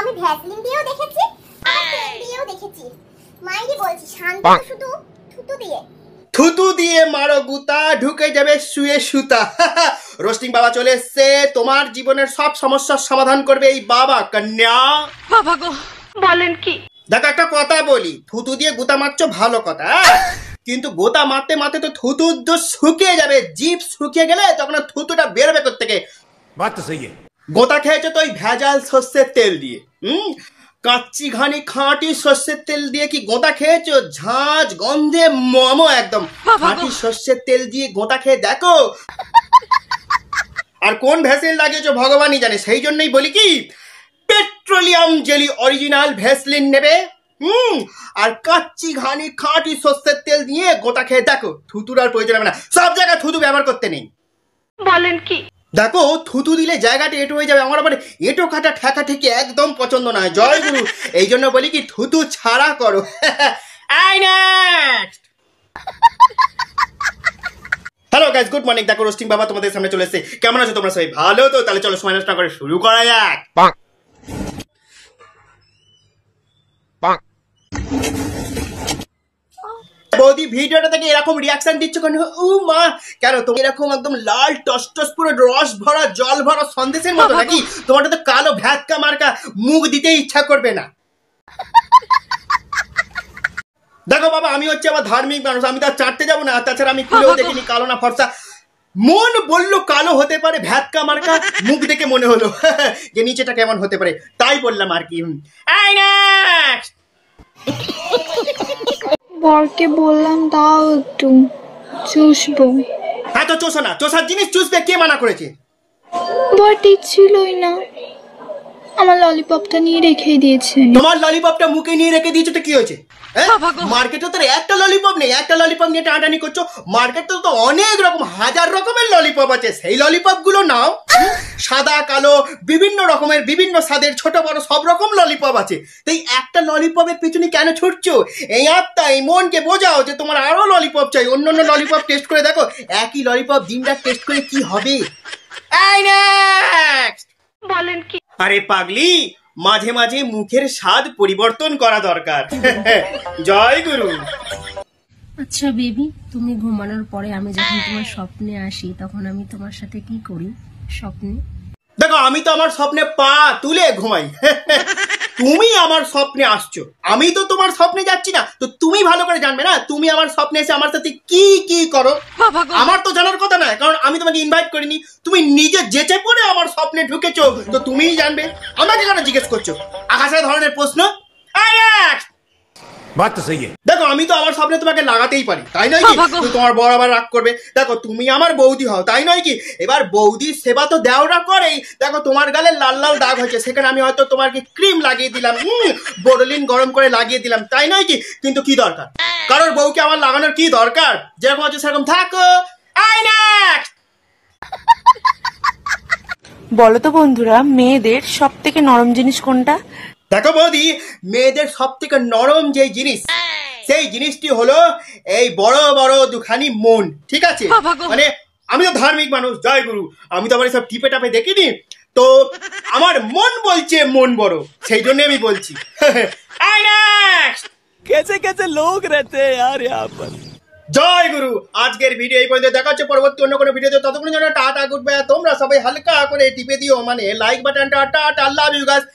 আমি ভ্যাসলিন দিয়েও দেখেছি, আর তেল দিয়েও দেখেছি। মাইরি বলছি শান্ত শুধু থুতু দিয়ে। থুতু দিয়ে মারো গুতা, ঢুকে যাবে শুয়ে সুতা। রোস্টিং বাবা চলে এসছে, তোমার জীবনের সব সমস্যার সমাধান করবে এই বাবা কন্যা। বাবা গো বলেন কি? দেখো একটা কথা বলি, থুতু দিয়ে গুতা মারছো ভালো কথা, কিন্তু গোতা মারতে মারতে তো থুতু শুকিয়ে যাবে, জিভ শুকিয়ে গেলে তখন থুতুটা বেরোবে কোত্থেকে? বাত তো সহি। গোতা খেয়েছো তো ওই ভেজাল সর্ষের তেল দিয়ে। কাচ্চি ঘানি খাঁটি সর্ষের তেল দিয়ে কি গোতা খেয়েছো? ঝাঁঝ গন্ধে মমো একদম। খাঁটি সর্ষের তেল দিয়ে গোতা খেয়ে দেখো। আর কোন ভ্যাসলিন লাগিয়েছো ভগবানই জানে, সেই জন্যই বলি কি পেট্রোলিয়াম জেলি অরিজিনাল ভ্যাসলিন নেবে, আর কাচ্চি ঘানি খাঁটি সর্ষের তেল দিয়ে গোতা খেয়ে দেখো, থুতুর আর প্রয়োজন হবে না। সব জায়গায় থুতু ব্যবহার করতে নেই। বলেন কি? দেখো থুতু দিলে জায়গাটা এঁটো হয়ে যাবে, আমার আবার এঁটো খাটা ঠেকা ঠেকি একদম পছন্দ নয়। জয় গুরু, এই জন্য বলি কি থুতু ছাড়া করো। Hello guys, good morning. দেখো রোস্টিং বাবা তোমাদের সামনে চলে এসেছে। কেমন আছো তোমরা সবাই? ভালো তো? তাহলে চলো সময় নষ্ট না করে শুরু করা যাক। বৌদি ভিডিওটা থেকে এরকম রিয়াকশন দিচ্ছ কেন? ও মা, কেন তুমি এরকম একদম লাল টসটস পুরো রস ভরা জল ভরা সন্দেশের মতো নাকি? তোমার তো কালো ভ্যাটকা মার্কা, মুখ দিতে ইচ্ছা করবে না। দেখো বাবা, আমি হচ্ছে আবার ধার্মিক মানুষ, আমি তো আর চাটতে যাবো না। তাছাড়া আমি খুলেও দেখিনি কালো না ফর্সা। মন বললো কালো হতে পারে, ভ্যাটকা মার্কা, মুখ দেখে মনে হলো যে নিচেটা কেমন হতে পারে, তাই বললাম আর কি। বরকে বললাম দাও একটু চুষবো। হ্যাঁ তো চোষো না, চোষার জিনিস চুষবে কে মানা করেছে? বর ছিলই না, আমার ললিপপটা নিয়ে রেখে দিয়েছে। তোমার ললিপপটা মুখে নিয়ে রেখে দিয়েছো তো কি হয়েছে? মার্কেটে তো একটা ললিপপ নেই, একটা ললিপপ নিয়ে টানাটানি করছো। মার্কেটে তো অনেক রকম হাজার রকমের ললিপপ আছে, সেই ললিপপ গুলো নাও। সাদা কালো বিভিন্ন রকমের বিভিন্ন স্বাদের ছোট বড় সব রকম ললিপপ আছে। তাই একটা ললিপপের পিছনে কেন ছুটছো? এই আত্মা এই মনকে বোঝাও যে তোমার আরো ললিপপ চাই, অন্য অন্য ললিপপ টেস্ট করে দেখো। একই ললিপপ দিনটা টেস্ট করে কি হবে? বলেন কি? আরে পাগলি, মাঝে মাঝে মুখের স্বাদ পরিবর্তন করা দরকার। জয় গুরু। আচ্ছা বেবি, তুমি ঘুমানোর পরে আমি যখন তোমার স্বপ্নে আসি তখন আমি তোমার সাথে কি করি স্বপ্নে? দেখো আমি তো আমার স্বপ্নে পা তুলে ঘুমাই। তুমি আমার স্বপ্নে আসছো, আমি তো তোমার স্বপ্নে যাচ্ছি না, তো তুমি ভালো করে জানবে না তুমি আমার স্বপ্নে এসে আমার সাথে কি কি করো। আমার তো জানার কথা না, কারণ আমি তোমাকে ইনভাইট করিনি। তুমি নিজে যেচে পড়ে আমার স্বপ্নে ঢুকেছো, তো তুমিই জানবে। আমাকে কেন জিজ্ঞেস করছো আকাশে ধরনের প্রশ্ন? বাত তো সহি। দেখো আমি তো আমার স্বপ্নে তোমাকে লাগাতেই পারি, তাই নয় কি? তোমার বড় আবার রাগ করবে। দেখো তুমি আমার বৌদি হও, তাই নয় কি? এবার বৌদির সেবা তো দেওরা করেই। দেখো তোমার গালে লাল লাল দাগ হয়েছে, সেখানে আমি হয়তো তোমাকে ক্রিম লাগিয়ে দিলাম, বোরোলিন গরম করে লাগিয়ে দিলাম, তাই নয় কি? কিন্তু কি দরকার? কারোর বউকে আমার লাগানোর কি দরকার? যেরকম আছে সেরকম থাকো। বলো তো বন্ধুরা, মেয়েদের সব থেকে নরম জিনিস কোনটা? দেখো বৌদি, মেয়েদের সব থেকে নরম যে জিনিস, সেই জিনিসটি হলো এই বড় বড় দুখানি মন, ঠিক আছে? মানে আমি তো ধার্মিক মানুষ, জয় গুরু, আমি তো আবার সব টিপে টাপে দেখিনি, তো আমার মন বলছে মন বড়, সেই জন্য আমি বলছি। कैसे कैसे लोग रहते हैं यार यहाँ पर। জয় গুরু। আজকের ভিডিও এই পর্যন্ত, দেখা হচ্ছে পরবর্তী অন্য কোনো ভিডিওতে। ততক্ষণের জন্য টাটা গুড বাই। তোমরা সবাই হালকা করে টিপে দিও, মানে লাইক বাটনটা। Tata, love you guys.